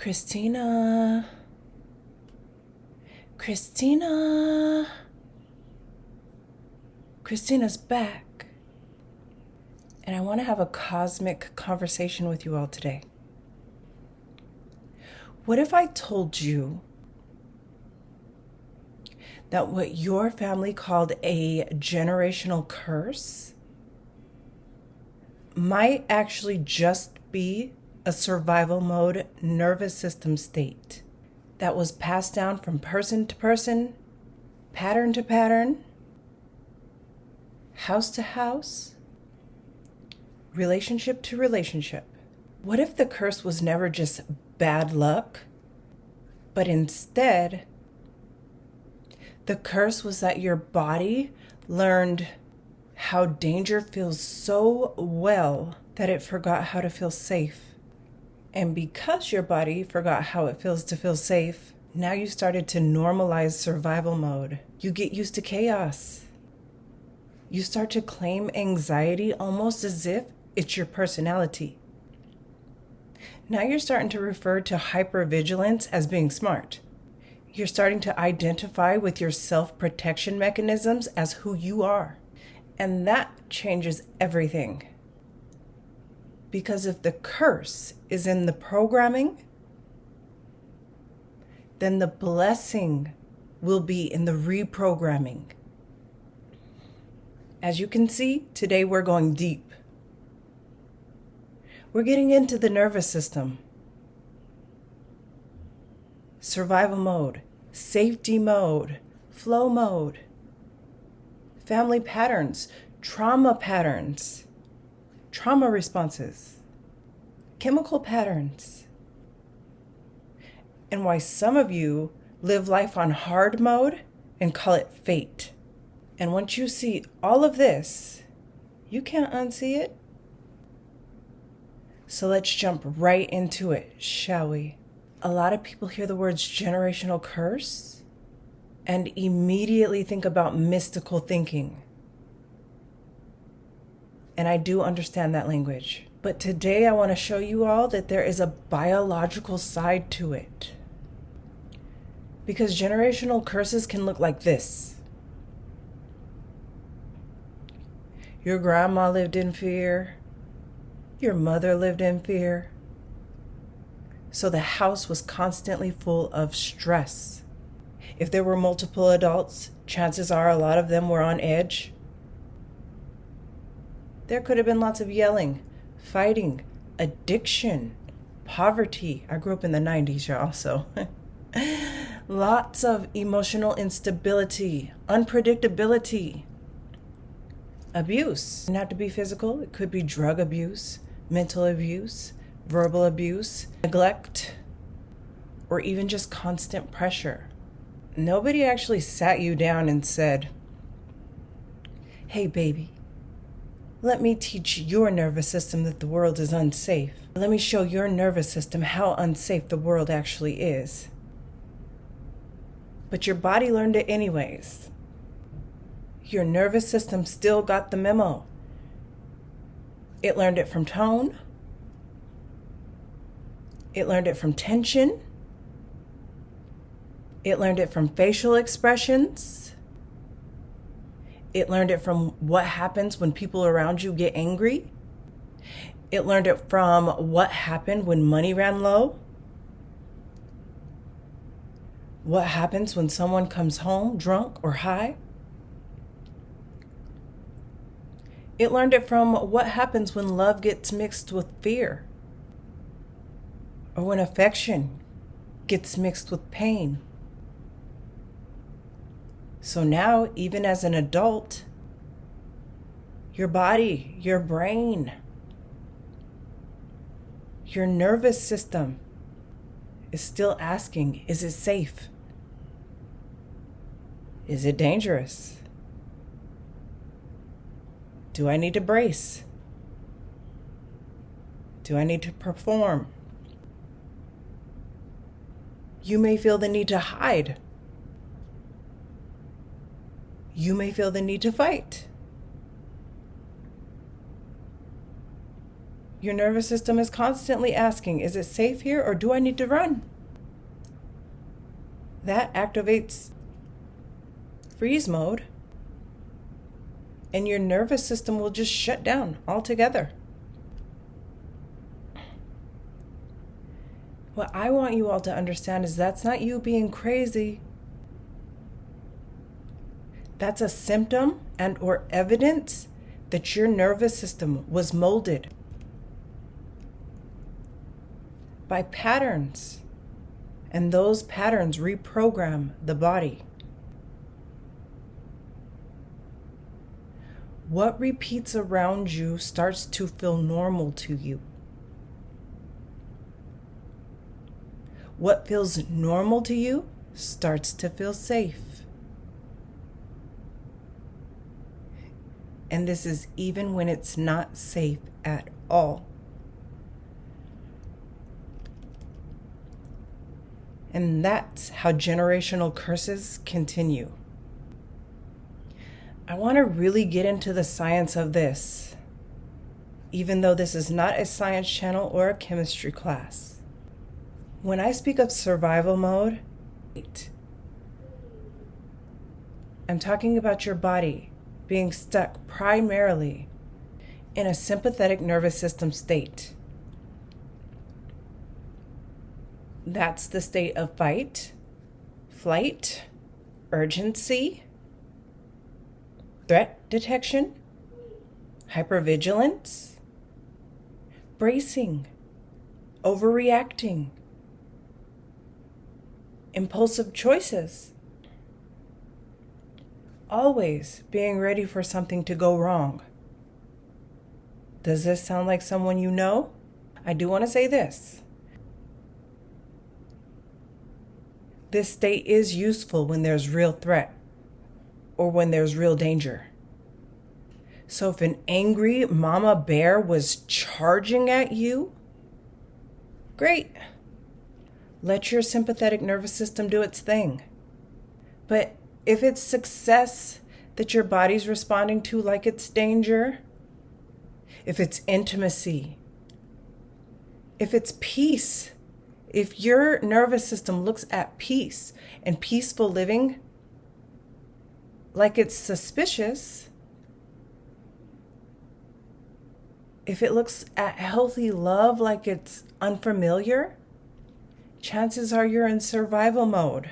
Christina. Christina. Christina's back. And I want to have a cosmic conversation with you all today. What if I told you that what your family called a generational curse might actually just be a survival mode nervous system state that was passed down from person to person, pattern to pattern, house to house, relationship to relationship? What if the curse was never just bad luck, but instead the curse was that your body learned how danger feels so well that it forgot how to feel safe? And because your body forgot how it feels to feel safe, now you started to normalize survival mode. You get used to chaos. You start to claim anxiety almost as if it's your personality. Now you're starting to refer to hypervigilance as being smart. You're starting to identify with your self-protection mechanisms as who you are. And that changes everything. Because if the curse is in the programming, then the blessing will be in the reprogramming. As you can see, today we're going deep. We're getting into the nervous system. Survival mode, safety mode, flow mode, family patterns, trauma responses, chemical patterns, and why some of you live life on hard mode and call it fate. And once you see all of this, you can't unsee it. So let's jump right into it, shall we? A lot of people hear the words generational curse and immediately think about mystical thinking. And I do understand that language. But today I want to show you all that there is a biological side to it. Because generational curses can look like this. Your grandma lived in fear. Your mother lived in fear. So the house was constantly full of stress. If there were multiple adults, chances are a lot of them were on edge. There could have been lots of yelling, fighting, addiction, poverty. I grew up in the 90s, y'all, so lots of emotional instability, unpredictability, abuse. It doesn't have to be physical. It could be drug abuse, mental abuse, verbal abuse, neglect, or even just constant pressure. Nobody actually sat you down and said, "Hey, baby, let me teach your nervous system that the world is unsafe. Let me show your nervous system how unsafe the world actually is." But your body learned it anyways. Your nervous system still got the memo. It learned it from tone. It learned it from tension. It learned it from facial expressions. It learned it from what happens when people around you get angry. It learned it from what happened when money ran low. What happens when someone comes home drunk or high. It learned it from what happens when love gets mixed with fear. Or when affection gets mixed with pain. So now, even as an adult, your body, your brain, your nervous system is still asking, is it safe? Is it dangerous? Do I need to brace? Do I need to perform? You may feel the need to hide. You may feel the need to fight. Your nervous system is constantly asking, is it safe here or do I need to run? That activates freeze mode, and your nervous system will just shut down altogether. What I want you all to understand is that's not you being crazy. That's a symptom and or evidence that your nervous system was molded by patterns, and those patterns reprogram the body. What repeats around you starts to feel normal to you. What feels normal to you starts to feel safe. And this is even when it's not safe at all. And that's how generational curses continue. I want to really get into the science of this, even though this is not a science channel or a chemistry class. When I speak of survival mode, I'm talking about your body being stuck primarily in a sympathetic nervous system state. That's the state of fight, flight, urgency, threat detection, hypervigilance, bracing, overreacting, impulsive choices, always being ready for something to go wrong. Does this sound like someone you know? I do want to say this. This state is useful when there's real threat or when there's real danger. So if an angry mama bear was charging at you, great. Let your sympathetic nervous system do its thing. But if it's success that your body's responding to like it's danger, if it's intimacy, if it's peace, if your nervous system looks at peace and peaceful living like it's suspicious, if it looks at healthy love like it's unfamiliar, chances are you're in survival mode.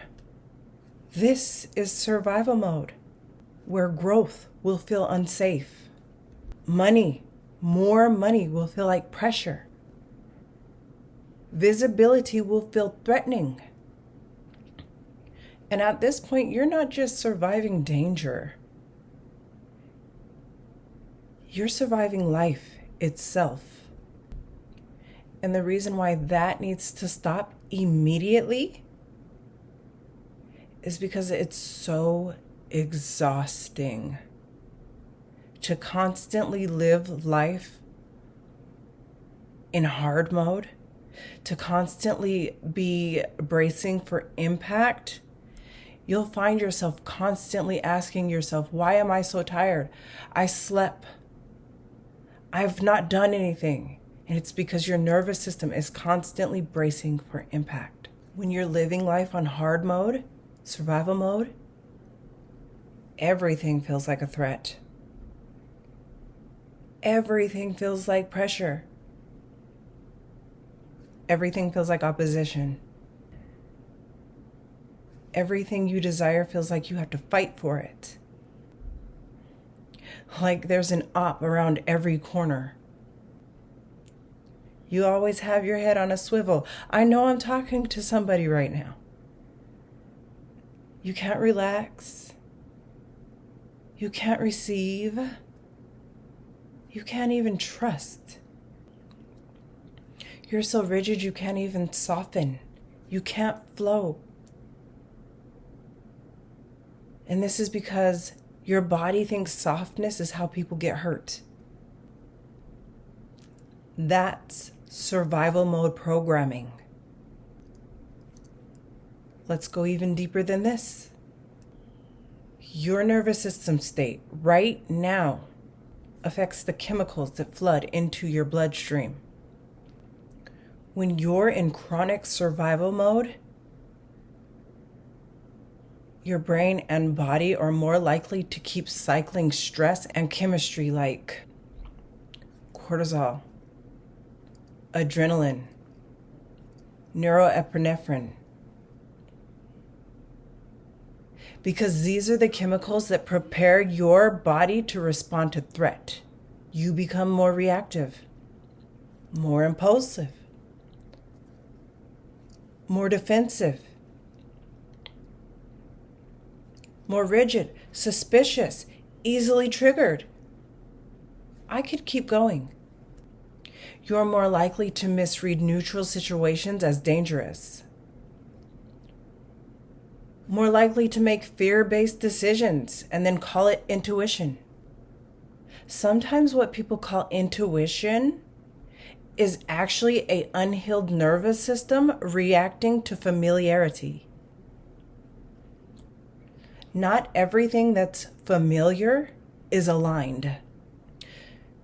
This is survival mode, where growth will feel unsafe. Money, more money will feel like pressure. Visibility will feel threatening. And at this point, you're not just surviving danger. You're surviving life itself. And the reason why that needs to stop immediately is because it's so exhausting to constantly live life in hard mode, to constantly be bracing for impact. You'll find yourself constantly asking yourself, why am I so tired? I slept. I've not done anything. And it's because your nervous system is constantly bracing for impact. When you're living life on hard mode, survival mode, everything feels like a threat. Everything feels like pressure. Everything feels like opposition. Everything you desire feels like you have to fight for it. Like there's an op around every corner. You always have your head on a swivel. I know I'm talking to somebody right now. You can't relax. You can't receive. You can't even trust. You're so rigid you can't even soften. You can't flow. And this is because your body thinks softness is how people get hurt. That's survival mode programming. Let's go even deeper than this. Your nervous system state right now affects the chemicals that flood into your bloodstream. When you're in chronic survival mode, your brain and body are more likely to keep cycling stress and chemistry like cortisol, adrenaline, neuroepinephrine. Because these are the chemicals that prepare your body to respond to threat. You become more reactive, more impulsive, more defensive, more rigid, suspicious, easily triggered. I could keep going. You're more likely to misread neutral situations as dangerous. More likely to make fear-based decisions and then call it intuition. Sometimes what people call intuition is actually an unhealed nervous system reacting to familiarity. Not everything that's familiar is aligned.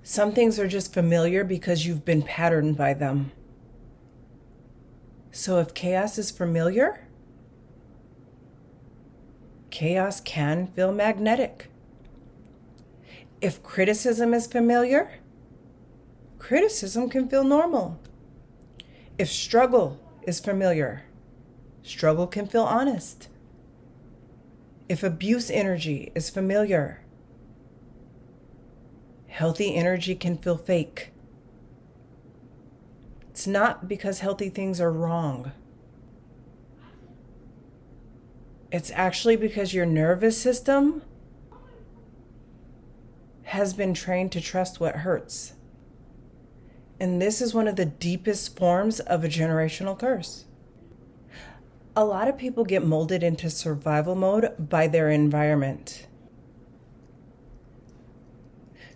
Some things are just familiar because you've been patterned by them. So if chaos is familiar, chaos can feel magnetic. If criticism is familiar, criticism can feel normal. If struggle is familiar, struggle can feel honest. If abuse energy is familiar, healthy energy can feel fake. It's not because healthy things are wrong. It's actually because your nervous system has been trained to trust what hurts. And this is one of the deepest forms of a generational curse. A lot of people get molded into survival mode by their environment.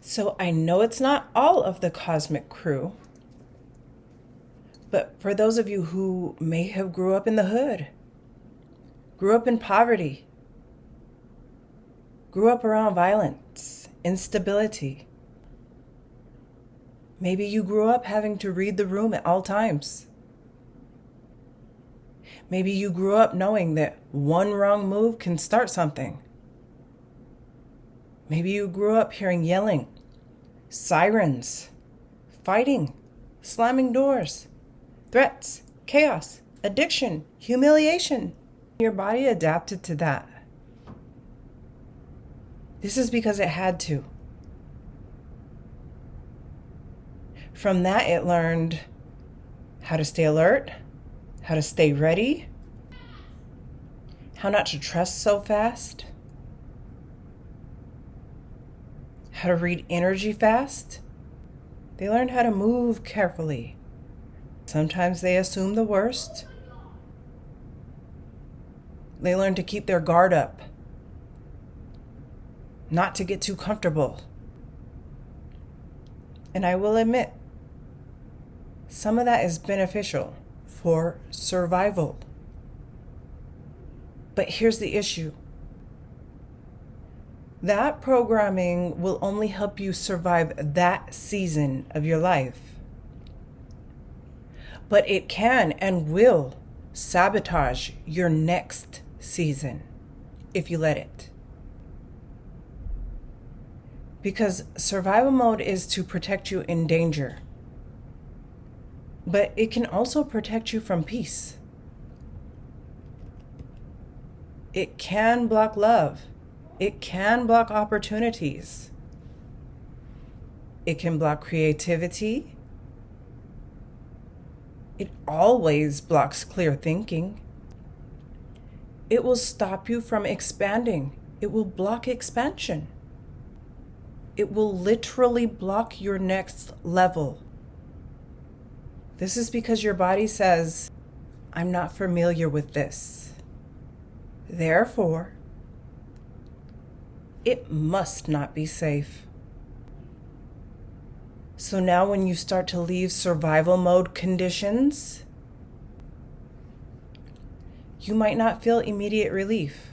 So I know it's not all of the cosmic crew, but for those of you who may have grew up in the hood, grew up in poverty, grew up around violence, instability. Maybe you grew up having to read the room at all times. Maybe you grew up knowing that one wrong move can start something. Maybe you grew up hearing yelling, sirens, fighting, slamming doors, threats, chaos, addiction, humiliation. Your body adapted to that. This is because it had to. From that, it learned how to stay alert, how to stay ready, how not to trust so fast, how to read energy fast. They learned how to move carefully. Sometimes they assume the worst. They learn to keep their guard up, not to get too comfortable. And I will admit, some of that is beneficial for survival. But here's the issue. That programming will only help you survive that season of your life. But it can and will sabotage your next season if you let it. Because survival mode is to protect you in danger. But it can also protect you from peace. It can block love. It can block opportunities. It can block creativity. It always blocks clear thinking. It will stop you from expanding. It will block expansion. It will literally block your next level. This is because your body says, I'm not familiar with this. Therefore, it must not be safe. So now when you start to leave survival mode conditions, you might not feel immediate relief.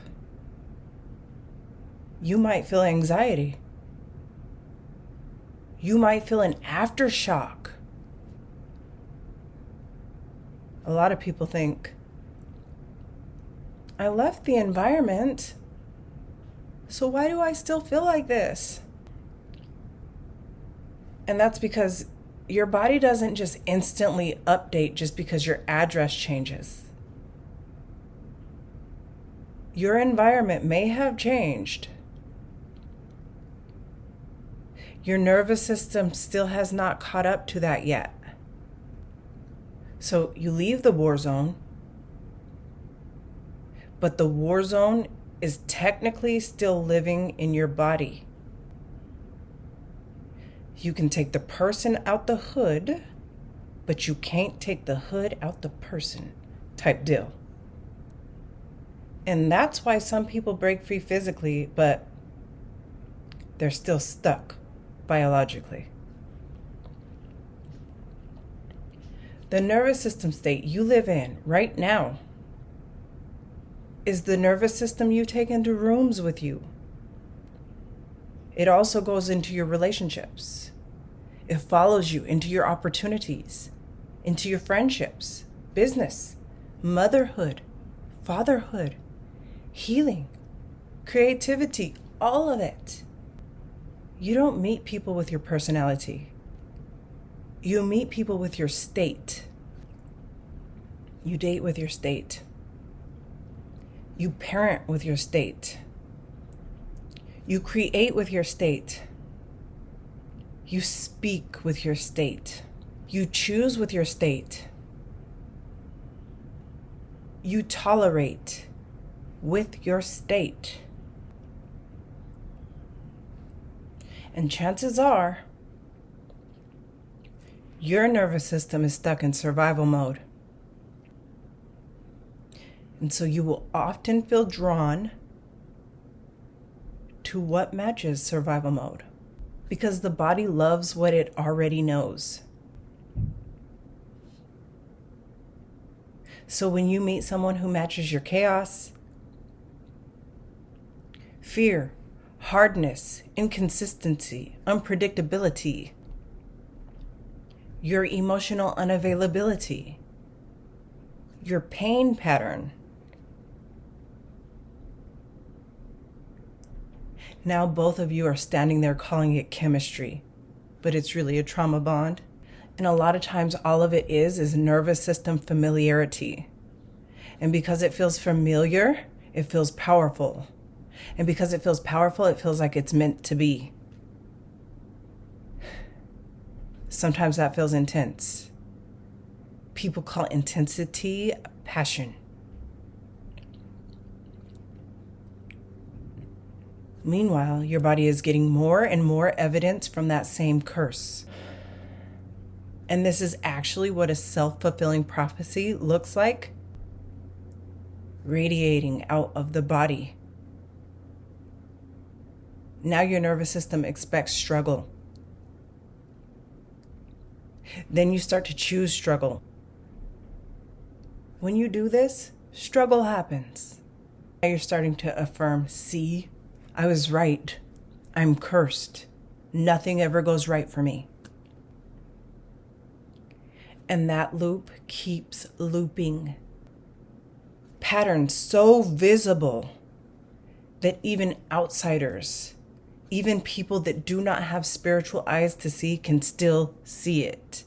You might feel anxiety. You might feel an aftershock. A lot of people think, I left the environment, so why do I still feel like this? And that's because your body doesn't just instantly update just because your address changes. Your environment may have changed. Your nervous system still has not caught up to that yet. So you leave the war zone, but the war zone is technically still living in your body. You can take the person out the hood, but you can't take the hood out the person type deal. And that's why some people break free physically, but they're still stuck biologically. The nervous system state you live in right now is the nervous system you take into rooms with you. It also goes into your relationships. It follows you into your opportunities, into your friendships, business, motherhood, fatherhood, healing, creativity, all of it. You don't meet people with your personality. You meet people with your state. You date with your state. You parent with your state. You create with your state. You speak with your state. You choose with your state. You tolerate with your state. And chances are, your nervous system is stuck in survival mode. And so you will often feel drawn to what matches survival mode, because the body loves what it already knows. So when you meet someone who matches your chaos, fear, hardness, inconsistency, unpredictability, your emotional unavailability, your pain pattern, now both of you are standing there calling it chemistry, but it's really a trauma bond. And a lot of times all of it is nervous system familiarity. And because it feels familiar, it feels powerful. And because it feels powerful, it feels like it's meant to be. Sometimes that feels intense. People call intensity passion. Meanwhile, your body is getting more and more evidence from that same curse. And this is actually what a self-fulfilling prophecy looks like, radiating out of the body. Now your nervous system expects struggle. Then you start to choose struggle. When you do this, struggle happens. Now you're starting to affirm, see, I was right. I'm cursed. Nothing ever goes right for me. And that loop keeps looping. Patterns so visible that even outsiders, even people that do not have spiritual eyes to see, can still see it.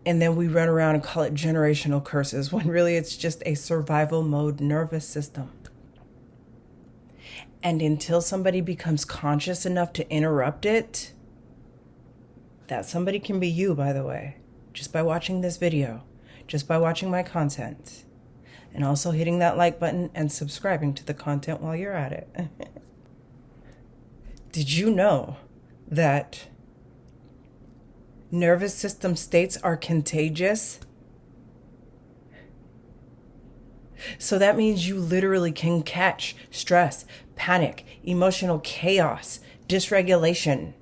And then we run around and call it generational curses, when really it's just a survival mode nervous system. And until somebody becomes conscious enough to interrupt it, that somebody can be you, by the way, just by watching this video, just by watching my content, and also hitting that like button and subscribing to the content while you're at it. Did you know that nervous system states are contagious? So that means you literally can catch stress, panic, emotional chaos, dysregulation.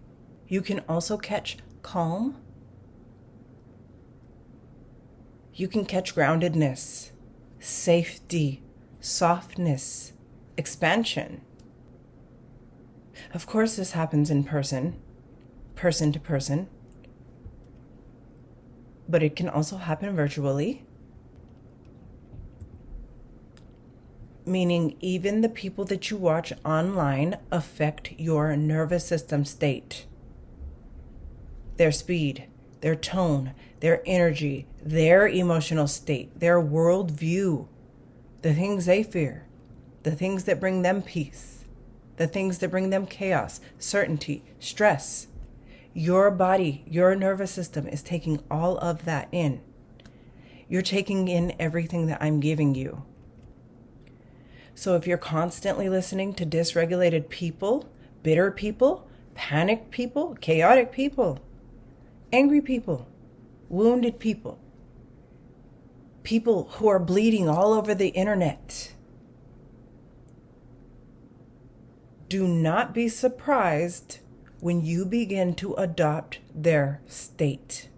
You can also catch calm. You can catch groundedness, safety, softness, expansion. Of course, this happens in person. person to person, but it can also happen virtually. Meaning even the people that you watch online affect your nervous system state. Their speed, their tone, their energy, their emotional state, their worldview, the things they fear, the things that bring them peace, the things that bring them chaos, certainty, stress. Your body, your nervous system is taking all of that in. You're taking in everything that I'm giving you. So if you're constantly listening to dysregulated people, bitter people, panicked people, chaotic people, angry people, wounded people, people who are bleeding all over the internet, do not be surprised when you begin to adopt their state.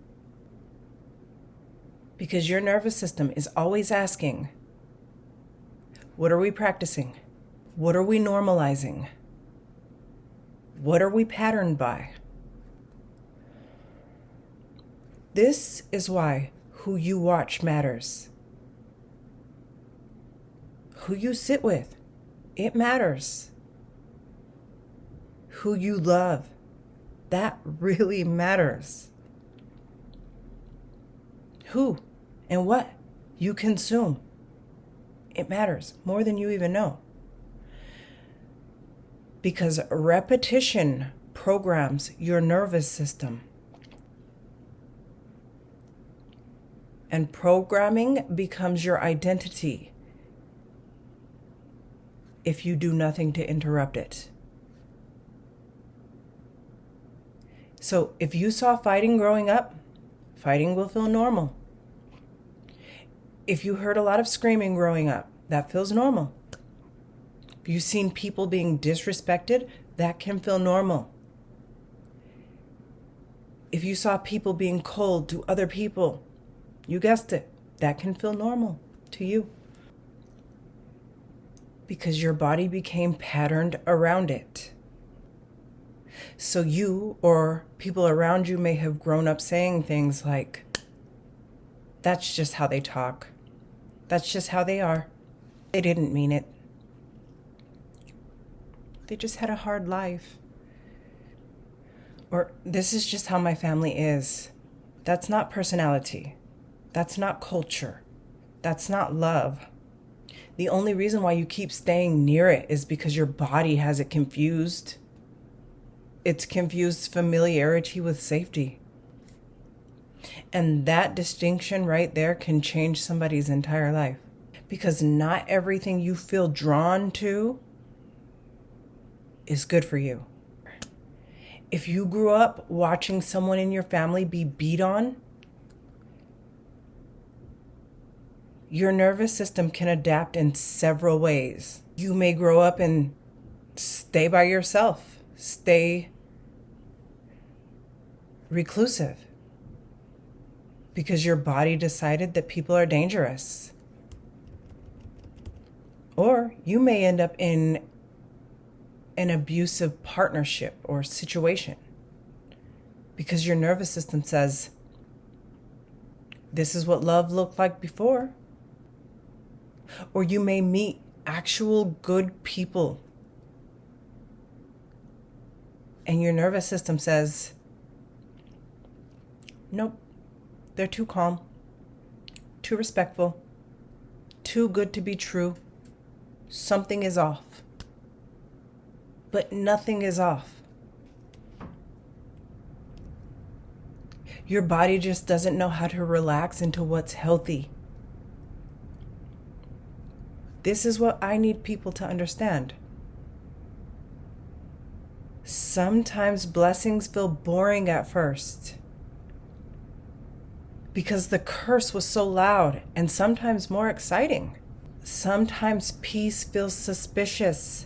Because your nervous system is always asking, what are we practicing? What are we normalizing? What are we patterned by? This is why who you watch matters. Who you sit with, it matters. Who you love, that really matters. Who and what you consume, it matters more than you even know. Because repetition programs your nervous system. And programming becomes your identity if you do nothing to interrupt it. So if you saw fighting growing up, fighting will feel normal. If you heard a lot of screaming growing up, that feels normal. If you've seen people being disrespected, that can feel normal. If you saw people being cold to other people, you guessed it, that can feel normal to you. Because your body became patterned around it. So you or people around you may have grown up saying things like, that's just how they talk. That's just how they are. They didn't mean it. They just had a hard life. Or this is just how my family is. That's not personality. That's not culture. That's not love. The only reason why you keep staying near it is because your body has it confused. It's confused familiarity with safety. And that distinction right there can change somebody's entire life. Because not everything you feel drawn to is good for you. If you grew up watching someone in your family be beat on, your nervous system can adapt in several ways. You may grow up and stay by yourself, stay reclusive, because your body decided that people are dangerous. Or you may end up in an abusive partnership or situation because your nervous system says, this is what love looked like before. Or you may meet actual good people and your nervous system says, nope, they're too calm, too respectful, too good to be true. Something is off. But nothing is off. Your body just doesn't know how to relax into what's healthy. This is what I need people to understand. Sometimes blessings feel boring at first because the curse was so loud, and sometimes more exciting. Sometimes peace feels suspicious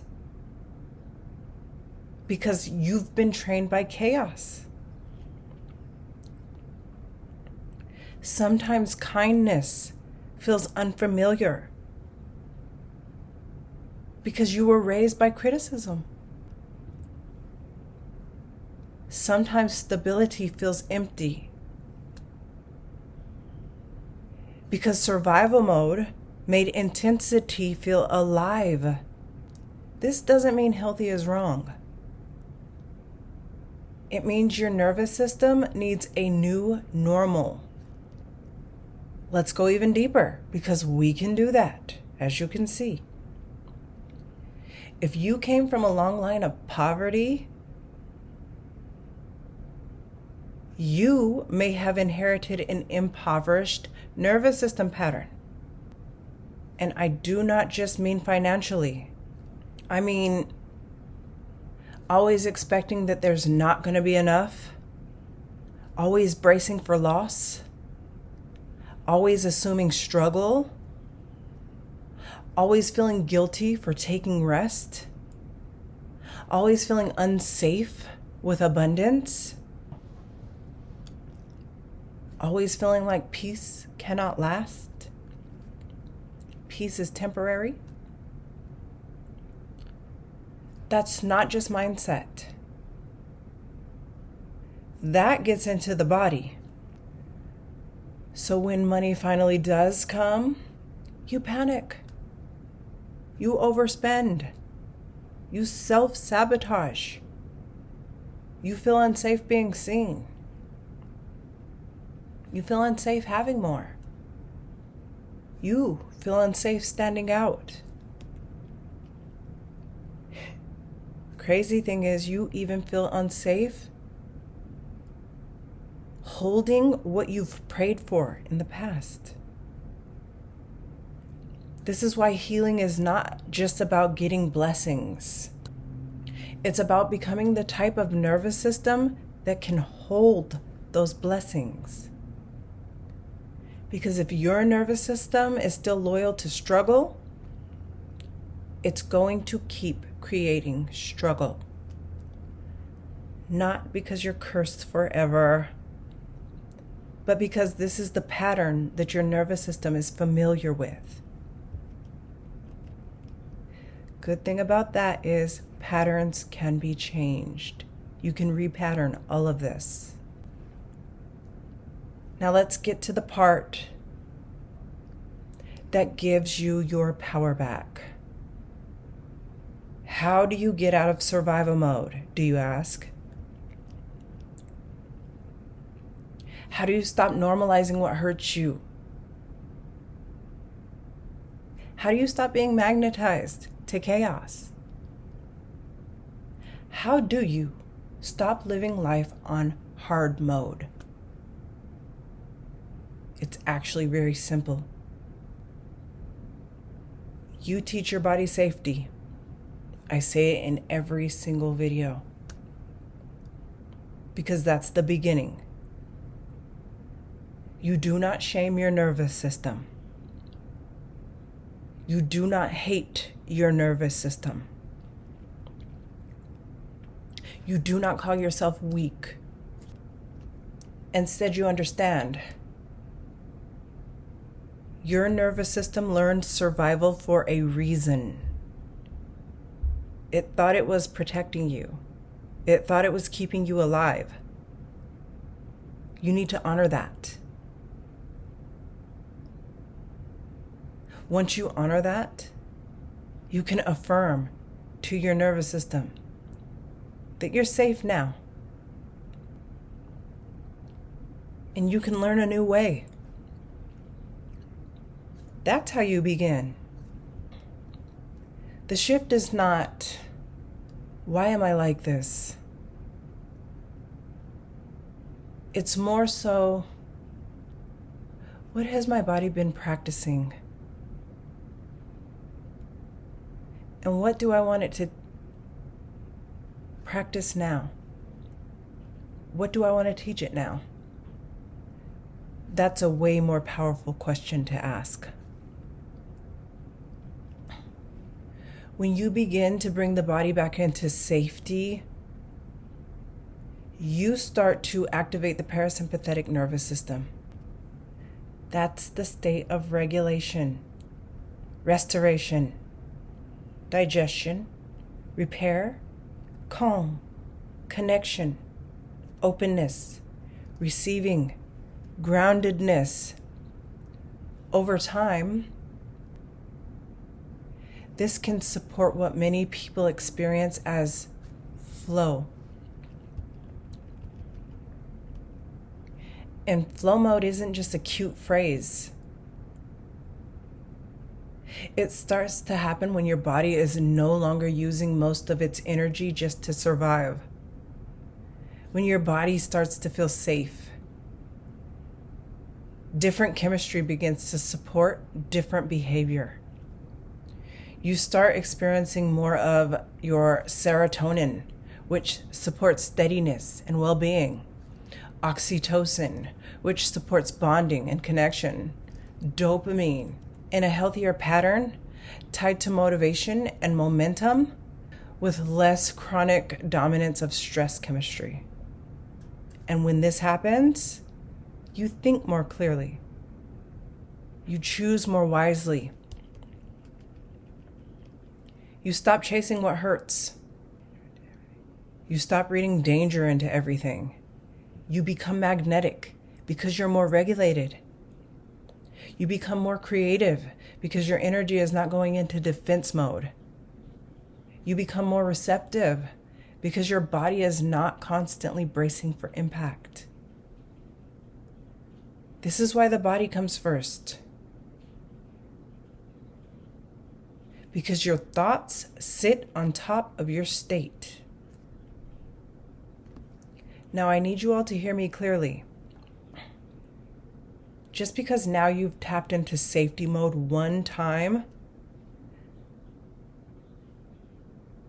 because you've been trained by chaos. Sometimes kindness feels unfamiliar because you were raised by criticism. sometimes stability feels empty. Because survival mode made intensity feel alive. This doesn't mean healthy is wrong. It means your nervous system needs a new normal. Let's go even deeper, because we can do that, as you can see. If you came from a long line of poverty, you may have inherited an impoverished nervous system pattern. And I do not just mean financially. I mean, always expecting that there's not going to be enough, always bracing for loss, always assuming struggle, always feeling guilty for taking rest, always feeling unsafe with abundance, always feeling like peace cannot last, peace is temporary. That's not just mindset. That gets into the body. So when money finally does come, you panic. You overspend. You self-sabotage. You feel unsafe being seen. You feel unsafe having more. You feel unsafe standing out. Crazy thing is, you even feel unsafe holding what you've prayed for in the past. This is why healing is not just about getting blessings. It's about becoming the type of nervous system that can hold those blessings. Because if your nervous system is still loyal to struggle, it's going to keep creating struggle. Not because you're cursed forever, but because this is the pattern that your nervous system is familiar with. Good thing about that is patterns can be changed. You can repattern all of this. Now let's get to the part that gives you your power back. How do you get out of survival mode, do you ask? How do you stop normalizing what hurts you? How do you stop being magnetized to chaos? How do you stop living life on hard mode? It's actually very simple. You teach your body safety. I say it in every single video. Because that's the beginning. You do not shame your nervous system. You do not hate your nervous system. You do not call yourself weak. Instead, you understand. Your nervous system learned survival for a reason. It thought it was protecting you. It thought it was keeping you alive. You need to honor that. Once you honor that, you can affirm to your nervous system that you're safe now. And you can learn a new way. That's how you begin. The shift is not, why am I like this? It's more so, what has my body been practicing? And what do I want it to practice now? What do I want to teach it now? That's a way more powerful question to ask. When you begin to bring the body back into safety, you start to activate the parasympathetic nervous system. That's the state of regulation, restoration, digestion, repair, calm, connection, openness, receiving, groundedness. Over time, this can support what many people experience as flow. And flow mode isn't just a cute phrase. It starts to happen when your body is no longer using most of its energy just to survive. When your body starts to feel safe. Different chemistry begins to support different behavior. You start experiencing more of your serotonin, which supports steadiness and well-being. Oxytocin, which supports bonding and connection. Dopamine, in a healthier pattern, tied to motivation and momentum, with less chronic dominance of stress chemistry. And when this happens, you think more clearly. You choose more wisely. You stop chasing what hurts. You stop reading danger into everything. You become magnetic because you're more regulated. You become more creative because your energy is not going into defense mode. You become more receptive because your body is not constantly bracing for impact. This is why the body comes first. Because your thoughts sit on top of your state. Now I need you all to hear me clearly. Just because now you've tapped into safety mode one time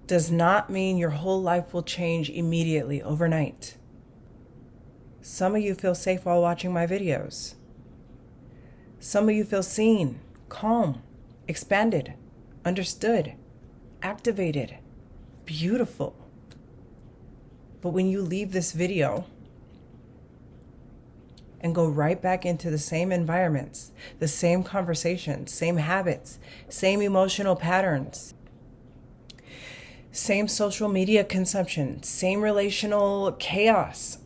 does not mean your whole life will change immediately overnight. Some of you feel safe while watching my videos. Some of you feel seen, calm, expanded, understood, activated, beautiful. But when you leave this video and go right back into the same environments, the same conversations, same habits, same emotional patterns, same social media consumption, same relational chaos,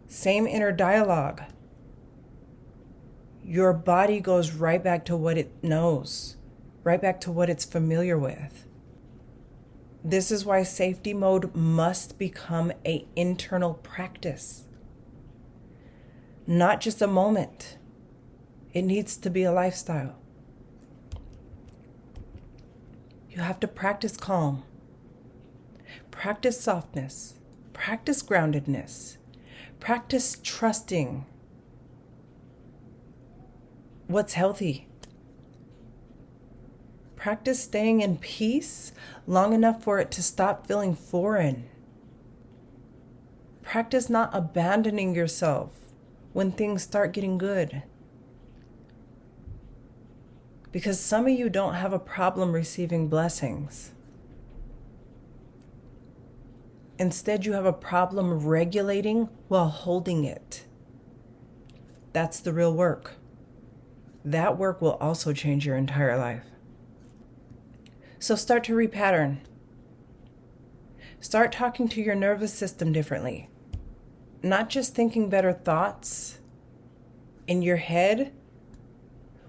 same inner dialogue, your body goes right back to what it knows, right back to what it's familiar with. This is why safety mode must become an internal practice. Not just a moment. It needs to be a lifestyle. You have to practice calm, practice softness, practice groundedness, practice trusting what's healthy. Practice staying in peace long enough for it to stop feeling foreign. Practice not abandoning yourself when things start getting good. Because some of you don't have a problem receiving blessings. Instead, you have a problem regulating while holding it. That's the real work. That work will also change your entire life. So start to repattern. Start talking to your nervous system differently. Not just thinking better thoughts in your head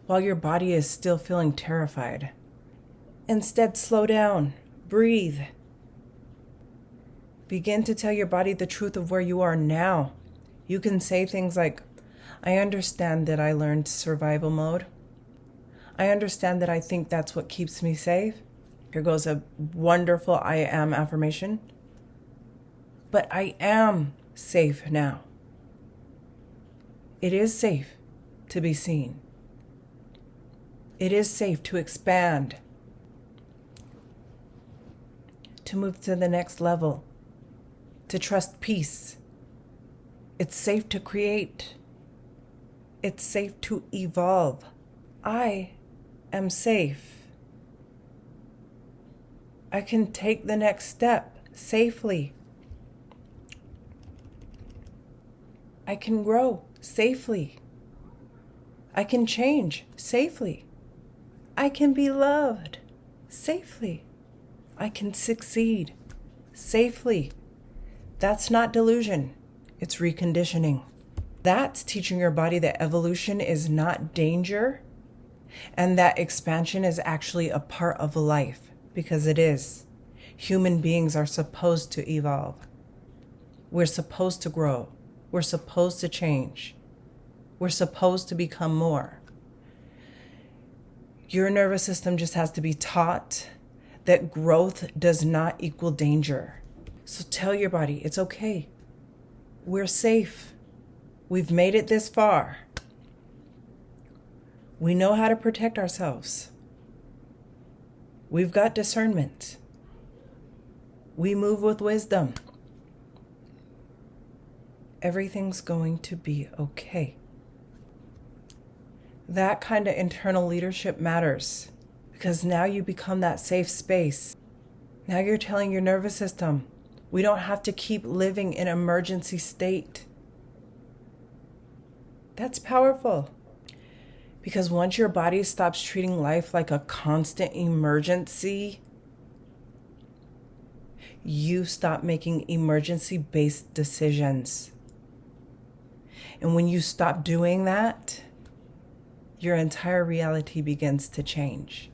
while your body is still feeling terrified. Instead, slow down, breathe. Begin to tell your body the truth of where you are now. You can say things like, I understand that I learned survival mode. I understand that I think that's what keeps me safe. Here goes a wonderful I am affirmation. But I am safe now. It is safe to be seen. It is safe to expand, to move to the next level, to trust peace. It's safe to create. It's safe to evolve. I am safe. I can take the next step safely. I can grow safely. I can change safely. I can be loved safely. I can succeed safely. That's not delusion. It's reconditioning. That's teaching your body that evolution is not danger and that expansion is actually a part of life, because it is. Human beings are supposed to evolve. We're supposed to grow. We're supposed to change. We're supposed to become more. Your nervous system just has to be taught that growth does not equal danger. So tell your body, it's okay. We're safe. We've made it this far. We know how to protect ourselves. We've got discernment. We move with wisdom. Everything's going to be okay. That kind of internal leadership matters, because now you become that safe space. Now you're telling your nervous system, we don't have to keep living in emergency state. That's powerful. Because once your body stops treating life like a constant emergency, you stop making emergency-based decisions. And when you stop doing that, your entire reality begins to change.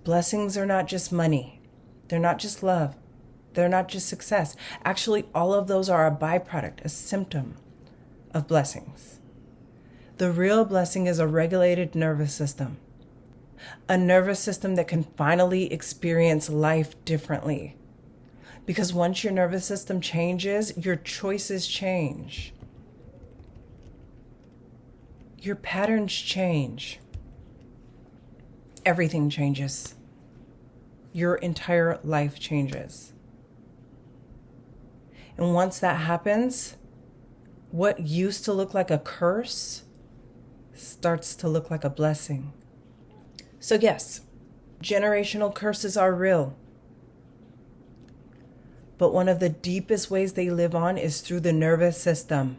Blessings are not just money. They're not just love. They're not just success. Actually, all of those are a byproduct, a symptom of blessings. The real blessing is a regulated nervous system. A nervous system that can finally experience life differently. Because once your nervous system changes, your choices change. Your patterns change. Everything changes. Your entire life changes. And once that happens, what used to look like a curse starts to look like a blessing. So yes, generational curses are real. But one of the deepest ways they live on is through the nervous system,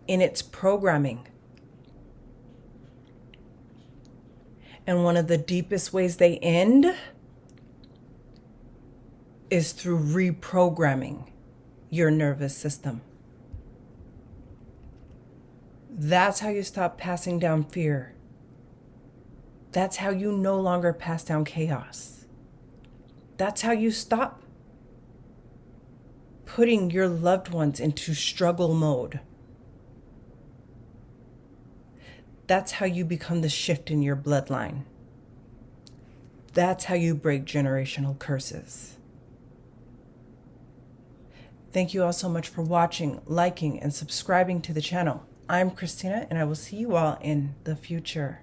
in its programming. And one of the deepest ways they end is through reprogramming your nervous system. That's how you stop passing down fear. That's how you no longer pass down chaos. That's how you stop putting your loved ones into struggle mode. That's how you become the shift in your bloodline. That's how you break generational curses. Thank you all so much for watching, liking, and subscribing to the channel. I'm Christina, and I will see you all in the future.